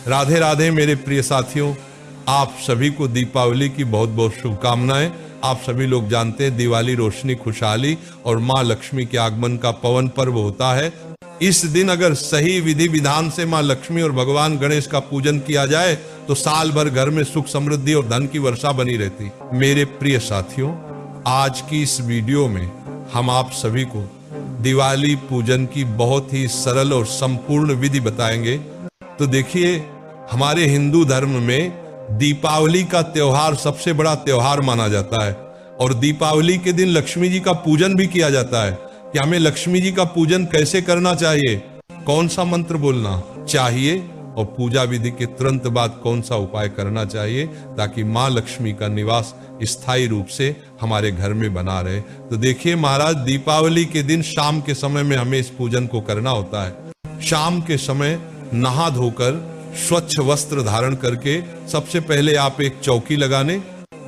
राधे राधे मेरे प्रिय साथियों, आप सभी को दीपावली की बहुत बहुत शुभकामनाएं। आप सभी लोग जानते हैं दिवाली रोशनी, खुशहाली और माँ लक्ष्मी के आगमन का पवन पर्व होता है। इस दिन अगर सही विधि विधान से माँ लक्ष्मी और भगवान गणेश का पूजन किया जाए तो साल भर घर में सुख समृद्धि और धन की वर्षा बनी रहती। मेरे प्रिय साथियों, आज की इस वीडियो में हम आप सभी को दिवाली पूजन की बहुत ही सरल और संपूर्ण विधि बताएंगे। तो देखिए, हमारे हिंदू धर्म में दीपावली का त्योहार सबसे बड़ा त्योहार माना जाता है और दीपावली के दिन लक्ष्मी जी का पूजन भी किया जाता है। कि हमें लक्ष्मी जी का पूजन कैसे करना चाहिए, कौन सा मंत्र बोलना चाहिए और पूजा विधि के तुरंत बाद कौन सा उपाय करना चाहिए ताकि माँ लक्ष्मी का निवास स्थायी रूप से हमारे घर में बना रहे। तो देखिए महाराज, दीपावली के दिन शाम के समय में हमें इस पूजन को करना होता है। शाम के समय नहा धोकर स्वच्छ वस्त्र धारण करके सबसे पहले आप एक चौकी लगाने।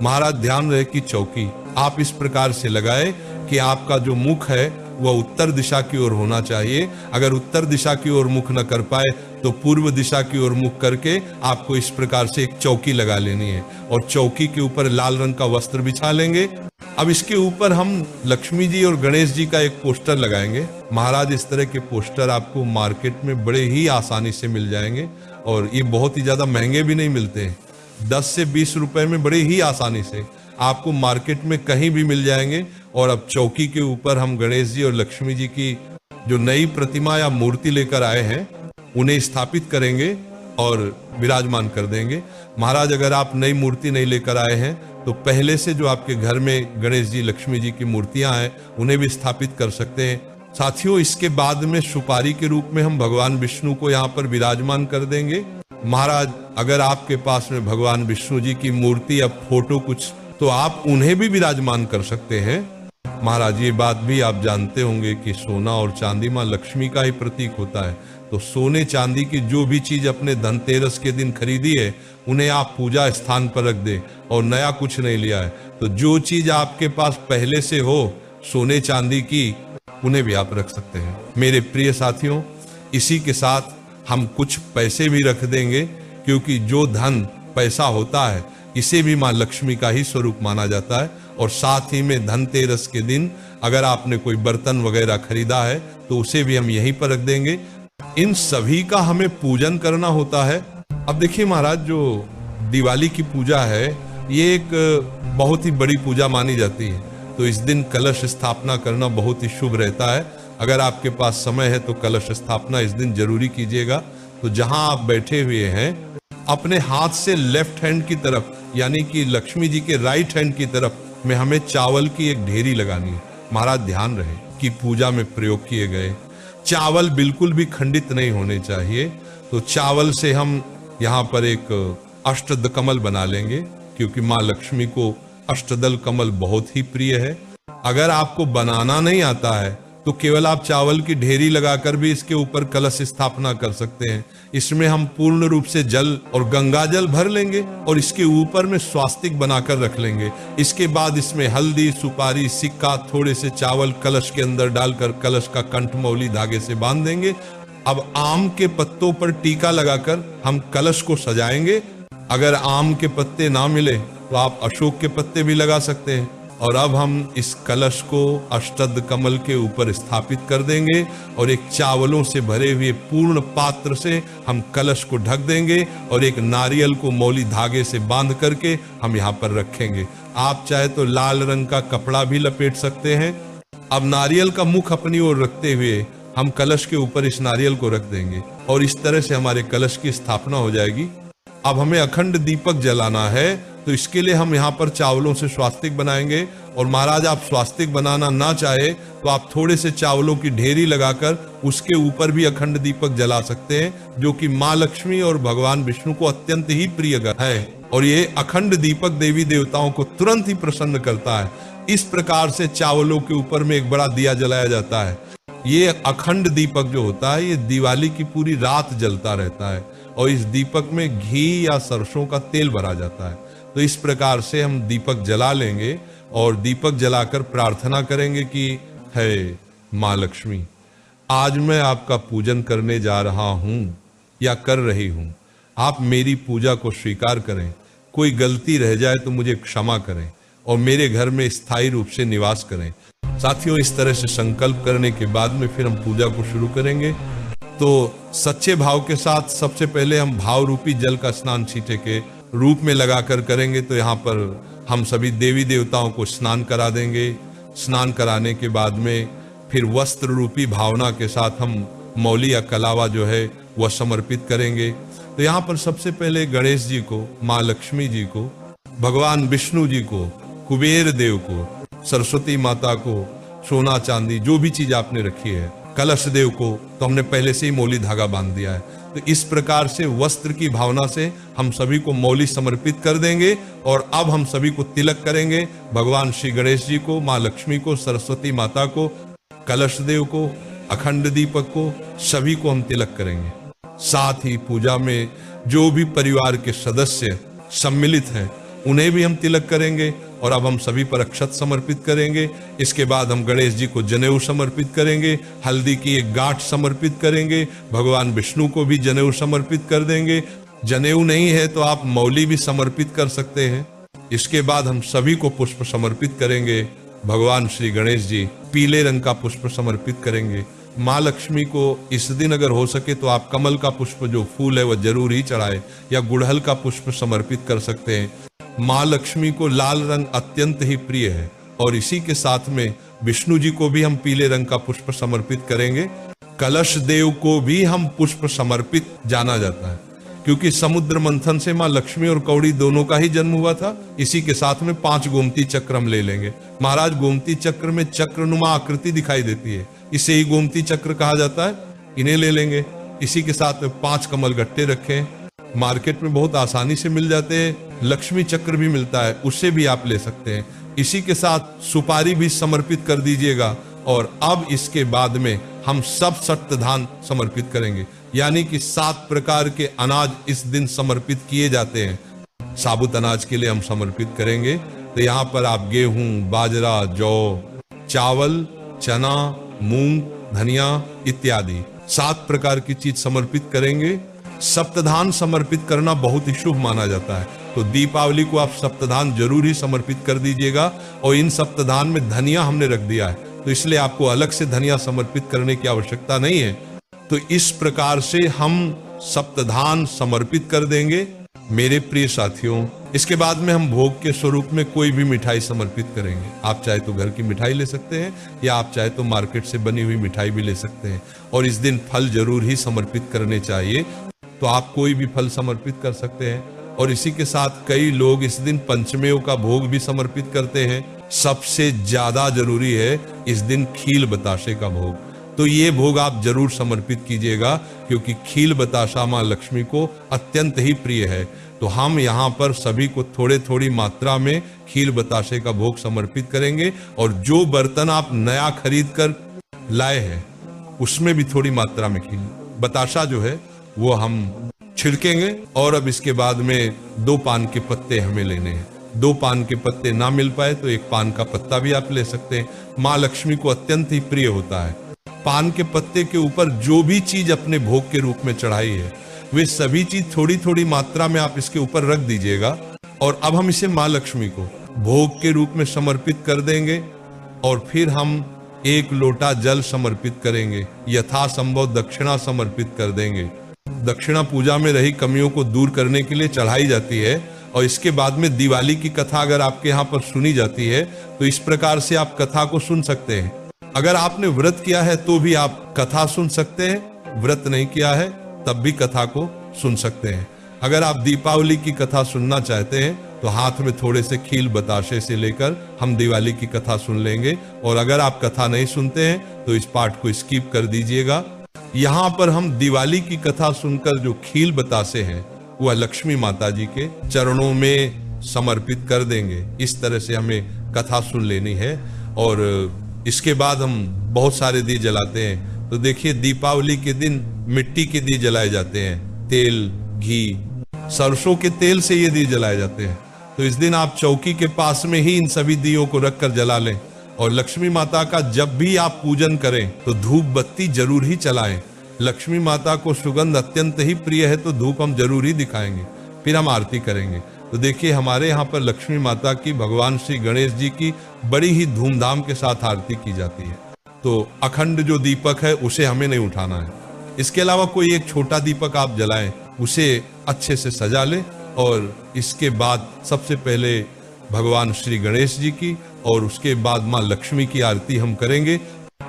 महाराज ध्यान रहे कि चौकी आप इस प्रकार से लगाए कि आपका जो मुख है वह उत्तर दिशा की ओर होना चाहिए। अगर उत्तर दिशा की ओर मुख न कर पाए तो पूर्व दिशा की ओर मुख करके आपको इस प्रकार से एक चौकी लगा लेनी है और चौकी के ऊपर लाल रंग का वस्त्र बिछा लेंगे। अब इसके ऊपर हम लक्ष्मी जी और गणेश जी का एक पोस्टर लगाएंगे। महाराज, इस तरह के पोस्टर आपको मार्केट में बड़े ही आसानी से मिल जाएंगे और ये बहुत ही ज्यादा महंगे भी नहीं मिलते हैं। 10 से 20 रुपए में बड़े ही आसानी से आपको मार्केट में कहीं भी मिल जाएंगे। और अब चौकी के ऊपर हम गणेश जी और लक्ष्मी जी की जो नई प्रतिमा या मूर्ति लेकर आए हैं उन्हें स्थापित करेंगे और विराजमान कर देंगे। महाराज, अगर आप नई मूर्ति नहीं लेकर आए हैं तो पहले से जो आपके घर में गणेश जी लक्ष्मी जी की मूर्तियां हैं उन्हें भी स्थापित कर सकते हैं। साथियों, इसके बाद में सुपारी के रूप में हम भगवान विष्णु को यहाँ पर विराजमान कर देंगे। महाराज, अगर आपके पास में भगवान विष्णु जी की मूर्ति या फोटो कुछ तो आप उन्हें भी विराजमान कर सकते हैं। महाराज, ये बात भी आप जानते होंगे कि सोना और चांदी माँ लक्ष्मी का ही प्रतीक होता है। तो सोने चांदी की जो भी चीज अपने धनतेरस के दिन खरीदी है उन्हें आप पूजा स्थान पर रख दे और नया कुछ नहीं लिया है तो जो चीज आपके पास पहले से हो सोने चांदी की उन्हें भी आप रख सकते हैं। मेरे प्रिय साथियों, इसी के साथ हम कुछ पैसे भी रख देंगे क्योंकि जो धन पैसा होता है इसे भी माँ लक्ष्मी का ही स्वरूप माना जाता है। और साथ ही में धनतेरस के दिन अगर आपने कोई बर्तन वगैरह खरीदा है तो उसे भी हम यहीं पर रख देंगे। इन सभी का हमें पूजन करना होता है। अब देखिए महाराज, जो दिवाली की पूजा है ये एक बहुत ही बड़ी पूजा मानी जाती है। तो इस दिन कलश स्थापना करना बहुत ही शुभ रहता है। अगर आपके पास समय है तो कलश स्थापना इस दिन जरूरी कीजिएगा। तो जहां आप बैठे हुए हैं अपने हाथ से लेफ्ट हैंड की तरफ यानी कि लक्ष्मी जी के राइट हैंड की तरफ में हमें चावल की एक ढेरी लगानी है। महाराज, ध्यान रहे कि पूजा में प्रयोग किए गए चावल बिल्कुल भी खंडित नहीं होने चाहिए। तो चावल से हम यहाँ पर एक अष्टदल कमल बना लेंगे क्योंकि माँ लक्ष्मी को अष्टदल कमल बहुत ही प्रिय है। अगर आपको बनाना नहीं आता है तो केवल आप चावल की ढेरी लगाकर भी इसके ऊपर कलश स्थापना कर सकते हैं। इसमें हम पूर्ण रूप से जल और गंगा जल भर लेंगे और इसके ऊपर में स्वास्तिक बनाकर रख लेंगे। इसके बाद इसमें हल्दी, सुपारी, सिक्का, थोड़े से चावल कलश के अंदर डालकर कलश का कंठमौली धागे से बांध देंगे। अब आम के पत्तों पर टीका लगाकर हम कलश को सजाएंगे। अगर आम के पत्ते ना मिले तो आप अशोक के पत्ते भी लगा सकते हैं। और अब हम इस कलश को अष्टदल कमल के ऊपर स्थापित कर देंगे और एक चावलों से भरे हुए पूर्ण पात्र से हम कलश को ढक देंगे और एक नारियल को मौली धागे से बांध करके हम यहाँ पर रखेंगे। आप चाहे तो लाल रंग का कपड़ा भी लपेट सकते हैं। अब नारियल का मुख अपनी ओर रखते हुए हम कलश के ऊपर इस नारियल को रख देंगे और इस तरह से हमारे कलश की स्थापना हो जाएगी। अब हमें अखंड दीपक जलाना है तो इसके लिए हम यहाँ पर चावलों से स्वास्तिक बनाएंगे। और महाराज, आप स्वास्तिक बनाना ना चाहे तो आप थोड़े से चावलों की ढेरी लगाकर उसके ऊपर भी अखंड दीपक जला सकते हैं जो कि माँ लक्ष्मी और भगवान विष्णु को अत्यंत ही प्रिय है। और ये अखंड दीपक देवी देवताओं को तुरंत ही प्रसन्न करता है। इस प्रकार से चावलों के ऊपर में एक बड़ा दिया जलाया जाता है। ये अखंड दीपक जो होता है ये दिवाली की पूरी रात जलता रहता है और इस दीपक में घी या सरसों का तेल भरा जाता है। तो इस प्रकार से हम दीपक जला लेंगे और दीपक जलाकर प्रार्थना करेंगे कि हे माँ लक्ष्मी, आज मैं आपका पूजन करने जा रहा हूँ या कर रही हूँ। आप मेरी पूजा को स्वीकार करें, कोई गलती रह जाए तो मुझे क्षमा करें और मेरे घर में स्थायी रूप से निवास करें। साथियों, इस तरह से संकल्प करने के बाद में फिर हम पूजा को शुरू करेंगे। तो सच्चे भाव के साथ सबसे पहले हम भाव रूपी जल का स्नान छींटे के रूप में लगाकर करेंगे। तो यहाँ पर हम सभी देवी देवताओं को स्नान करा देंगे। स्नान कराने के बाद में फिर वस्त्र रूपी भावना के साथ हम मौली या कलावा जो है वह समर्पित करेंगे। तो यहाँ पर सबसे पहले गणेश जी को, माँ लक्ष्मी जी को, भगवान विष्णु जी को, कुबेर देव को, सरस्वती माता को, सोना चांदी जो भी चीज आपने रखी है, कलश देव को तो हमने पहले से ही मौली धागा बांध दिया है। तो इस प्रकार से वस्त्र की भावना से हम सभी को मौली समर्पित कर देंगे। और अब हम सभी को तिलक करेंगे। भगवान श्री गणेश जी को, माँ लक्ष्मी को, सरस्वती माता को, कलश देव को, अखंड दीपक को, सभी को हम तिलक करेंगे। साथ ही पूजा में जो भी परिवार के सदस्य सम्मिलित हैं उन्हें भी हम तिलक करेंगे। और अब हम सभी पर अक्षत समर्पित करेंगे। इसके बाद हम गणेश जी को जनेऊ समर्पित करेंगे, हल्दी की एक गांठ समर्पित करेंगे, भगवान विष्णु को भी जनेऊ समर्पित कर देंगे। जनेऊ नहीं है तो आप मौली भी समर्पित कर सकते हैं। इसके बाद हम सभी को पुष्प समर्पित करेंगे। भगवान श्री गणेश जी पीले रंग का पुष्प समर्पित करेंगे। माँ लक्ष्मी को इस दिन अगर हो सके तो आप कमल का पुष्प जो फूल है वह जरूर ही चढ़ाए, या गुड़हल का पुष्प समर्पित कर सकते हैं। माँ लक्ष्मी को लाल रंग अत्यंत ही प्रिय है और इसी के साथ में विष्णु जी को भी हम पीले रंग का पुष्प समर्पित करेंगे। कलश देव को भी हम पुष्प समर्पित जाना जाता है, क्योंकि समुद्र मंथन से माँ लक्ष्मी और कौड़ी दोनों का ही जन्म हुआ था। इसी के साथ में 5 गोमती चक्र हम ले लेंगे। महाराज, गोमती चक्र में चक्रनुमा आकृति दिखाई देती है, इसे ही गोमती चक्र कहा जाता है। इन्हें ले लेंगे। इसी के साथ में 5 कमल गट्टे रखें। मार्केट में बहुत आसानी से मिल जाते हैं। लक्ष्मी चक्र भी मिलता है, उससे भी आप ले सकते हैं। इसी के साथ सुपारी भी समर्पित कर दीजिएगा। और अब इसके बाद में हम सब सप्तधान समर्पित करेंगे, यानी कि 7 प्रकार के अनाज इस दिन समर्पित किए जाते हैं। साबुत अनाज के लिए हम समर्पित करेंगे। तो यहाँ पर आप गेहूं, बाजरा, जौ, चावल, चना, मूंग, धनिया इत्यादि 7 प्रकार की चीज समर्पित करेंगे। सप्तधान समर्पित करना बहुत ही शुभ माना जाता है, तो दीपावली को आप सप्तधान जरूर ही समर्पित कर दीजिएगा। और इन सप्तधान में धनिया हमने रख दिया है, तो इसलिए आपको अलग से धनिया समर्पित करने की आवश्यकता नहीं है। तो इस प्रकार से हम सप्तधान समर्पित कर देंगे मेरे प्रिय साथियों। इसके बाद में हम भोग के स्वरूप में कोई भी मिठाई समर्पित करेंगे। आप चाहे तो घर की मिठाई ले सकते हैं, या आप चाहे तो मार्केट से बनी हुई मिठाई भी ले सकते हैं। और इस दिन फल जरूर ही समर्पित करने चाहिए, तो आप कोई भी फल समर्पित कर सकते हैं। और इसी के साथ कई लोग इस दिन पंचमेव का भोग भी समर्पित करते हैं। सबसे ज्यादा जरूरी है इस दिन खील बताशे का भोग, तो ये भोग आप जरूर समर्पित कीजिएगा, क्योंकि खील बताशा माँ लक्ष्मी को अत्यंत ही प्रिय है। तो हम यहाँ पर सभी को थोड़े थोड़ी मात्रा में खील बताशे का भोग समर्पित करेंगे। और जो बर्तन आप नया खरीद कर लाए हैं उसमें भी थोड़ी मात्रा में खील बताशा जो है वो हम छिड़केंगे। और अब इसके बाद में 2 पान के पत्ते हमें लेने हैं। 2 पान के पत्ते ना मिल पाए तो 1 पान का पत्ता भी आप ले सकते हैं। माँ लक्ष्मी को अत्यंत ही प्रिय होता है। पान के पत्ते के ऊपर जो भी चीज अपने भोग के रूप में चढ़ाई है वे सभी चीज थोड़ी थोड़ी मात्रा में आप इसके ऊपर रख दीजिएगा। और अब हम इसे माँ लक्ष्मी को भोग के रूप में समर्पित कर देंगे। और फिर हम 1 लोटा जल समर्पित करेंगे, यथासंभव दक्षिणा समर्पित कर देंगे। दक्षिणा पूजा में रही कमियों को दूर करने के लिए चढ़ाई जाती है। और इसके बाद में दिवाली की कथा अगर आपके यहाँ पर सुनी जाती है तो इस प्रकार से आप कथा को सुन सकते हैं। अगर आपने व्रत किया है तो भी आप कथा सुन सकते हैं, व्रत नहीं किया है तब भी कथा को सुन सकते हैं। अगर आप दीपावली की कथा सुनना चाहते हैं तो हाथ में थोड़े से खील बताशे से लेकर हम दिवाली की कथा सुन लेंगे। और अगर आप कथा नहीं सुनते हैं तो इस पार्ट को स्किप कर दीजिएगा। यहाँ पर हम दिवाली की कथा सुनकर जो खील बतासे हैं वह लक्ष्मी माता जी के चरणों में समर्पित कर देंगे। इस तरह से हमें कथा सुन लेनी है। और इसके बाद हम बहुत सारे दिए जलाते हैं। तो देखिए, दीपावली के दिन मिट्टी के दिए जलाए जाते हैं, तेल, घी, सरसों के तेल से ये दिए जलाए जाते हैं। तो इस दिन आप चौकी के पास में ही इन सभी दियों को रखकर जला लें। और लक्ष्मी माता का जब भी आप पूजन करें तो धूप बत्ती जरूर ही चलाएं। लक्ष्मी माता को सुगंध अत्यंत ही प्रिय है तो धूप हम जरूर ही दिखाएंगे, फिर हम आरती करेंगे। तो देखिए हमारे यहाँ पर लक्ष्मी माता की, भगवान श्री गणेश जी की बड़ी ही धूमधाम के साथ आरती की जाती है। तो अखंड जो दीपक है उसे हमें नहीं उठाना है। इसके अलावा कोई एक छोटा दीपक आप जलाएं, उसे अच्छे से सजा लें और इसके बाद सबसे पहले भगवान श्री गणेश जी की और उसके बाद माँ लक्ष्मी की आरती हम करेंगे।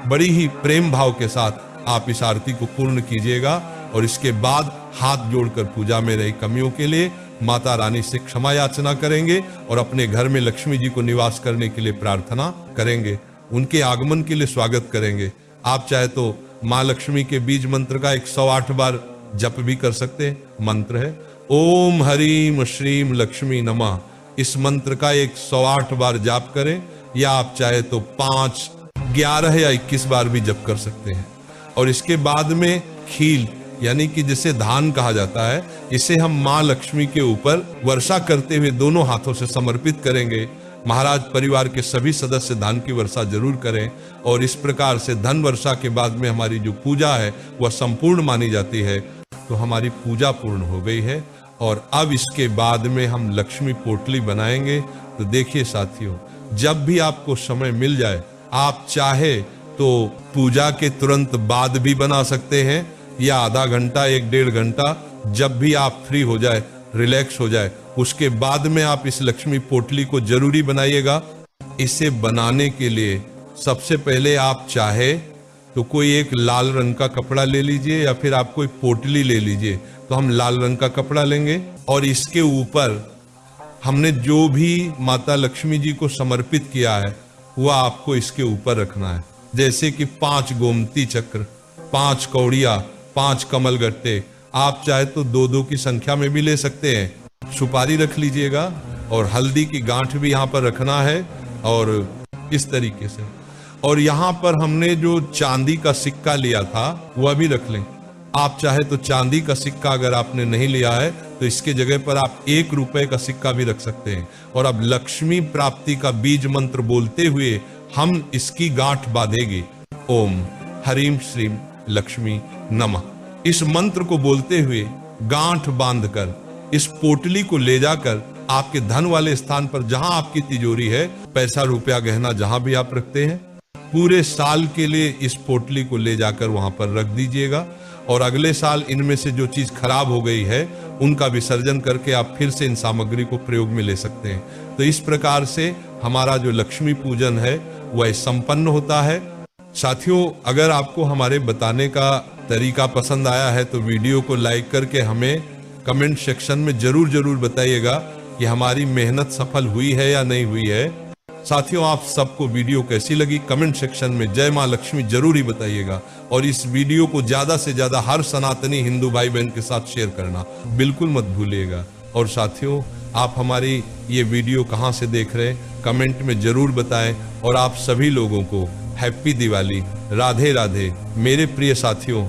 बड़ी ही प्रेम भाव के साथ आप इस आरती को पूर्ण कीजिएगा और इसके बाद हाथ जोड़कर पूजा में रही कमियों के लिए माता रानी से क्षमा याचना करेंगे और अपने घर में लक्ष्मी जी को निवास करने के लिए प्रार्थना करेंगे, उनके आगमन के लिए स्वागत करेंगे। आप चाहे तो माँ लक्ष्मी के बीज मंत्र का 108 बार जप भी कर सकते हैं। मंत्र है ओम हरीम श्रीम लक्ष्मी नमः। इस मंत्र का 108 बार जाप करें या आप चाहे तो 5, 11 या 21 बार भी जप कर सकते हैं। और इसके बाद में खील यानी कि जिसे धान कहा जाता है, इसे हम माँ लक्ष्मी के ऊपर वर्षा करते हुए दोनों हाथों से समर्पित करेंगे। महाराज परिवार के सभी सदस्य धान की वर्षा जरूर करें और इस प्रकार से धन वर्षा के बाद में हमारी जो पूजा है वह संपूर्ण मानी जाती है। तो हमारी पूजा पूर्ण हो गई है और अब इसके बाद में हम लक्ष्मी पोटली बनाएंगे। तो देखिए साथियों, जब भी आपको समय मिल जाए, आप चाहे तो पूजा के तुरंत बाद भी बना सकते हैं या आधा घंटा 1-1.5 घंटा, जब भी आप फ्री हो जाए, रिलैक्स हो जाए, उसके बाद में आप इस लक्ष्मी पोटली को जरूरी बनाइएगा। इसे बनाने के लिए सबसे पहले आप चाहे तो कोई एक लाल रंग का कपड़ा ले लीजिए या फिर आप कोई पोटली ले लीजिए। तो हम लाल रंग का कपड़ा लेंगे और इसके ऊपर हमने जो भी माता लक्ष्मी जी को समर्पित किया है वह आपको इसके ऊपर रखना है। जैसे कि 5 गोमती चक्र, 5 कौड़िया, 5 कमल गट्टे, आप चाहे तो 2-2 की संख्या में भी ले सकते हैं। सुपारी रख लीजिएगा और हल्दी की गांठ भी यहाँ पर रखना है और इस तरीके से। और यहाँ पर हमने जो चांदी का सिक्का लिया था वह भी रख लें। आप चाहे तो चांदी का सिक्का अगर आपने नहीं लिया है तो इसके जगह पर आप 1 रुपए का सिक्का भी रख सकते हैं। और अब लक्ष्मी प्राप्ति का बीज मंत्र बोलते हुए हम इसकी गांठ बांधेंगे। ओम हरीम श्रीम लक्ष्मी नमः। इस मंत्र को बोलते हुए गांठ बांधकर इस पोटली को ले जाकर आपके धन वाले स्थान पर, जहां आपकी तिजोरी है, पैसा रुपया गहना जहां भी आप रखते हैं, पूरे साल के लिए इस पोटली को ले जाकर वहां पर रख दीजिएगा। और अगले साल इनमें से जो चीज खराब हो गई है उनका विसर्जन करके आप फिर से इन सामग्री को प्रयोग में ले सकते हैं। तो इस प्रकार से हमारा जो लक्ष्मी पूजन है वह संपन्न होता है। साथियों, अगर आपको हमारे बताने का तरीका पसंद आया है तो वीडियो को लाइक करके हमें कमेंट सेक्शन में जरूर बताइएगा कि हमारी मेहनत सफल हुई है या नहीं हुई है। साथियों, आप सबको वीडियो कैसी लगी कमेंट सेक्शन में जय मां लक्ष्मी जरूर ही बताइएगा। और इस वीडियो को ज्यादा से ज्यादा हर सनातनी हिंदू भाई बहन के साथ शेयर करना बिल्कुल मत भूलिएगा। और साथियों, आप हमारी ये वीडियो कहाँ से देख रहे हैं कमेंट में जरूर बताएं। और आप सभी लोगों को हैप्पी दिवाली, राधे राधे मेरे प्रिय साथियों।